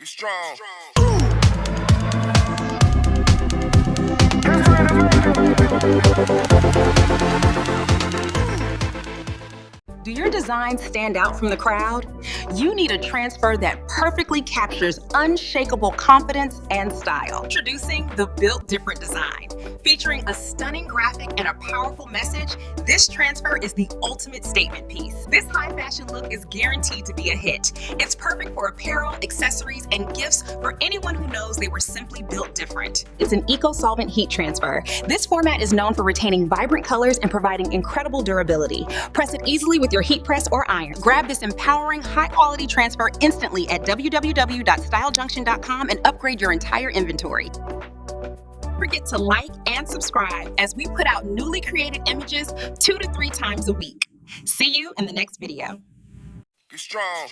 Get strong. Do your designs stand out from the crowd? You need a transfer that perfectly captures unshakable confidence and style. Introducing the Built Different design. Featuring a stunning graphic and a powerful message, this transfer is the ultimate statement piece. This high fashion look is guaranteed to be a hit. It's perfect for apparel, accessories, and gifts for anyone who knows they were simply built different. It's an Eco Solvent Heat Transfer. This format is known for retaining vibrant colors and providing incredible durability. Press it easily with your heat press or iron. Grab this empowering, high-quality transfer instantly at www.stylejunction.com and upgrade your entire inventory. Don't forget to like and subscribe as we put out newly created images 2 to 3 times a week. See you in the next video. Get strong.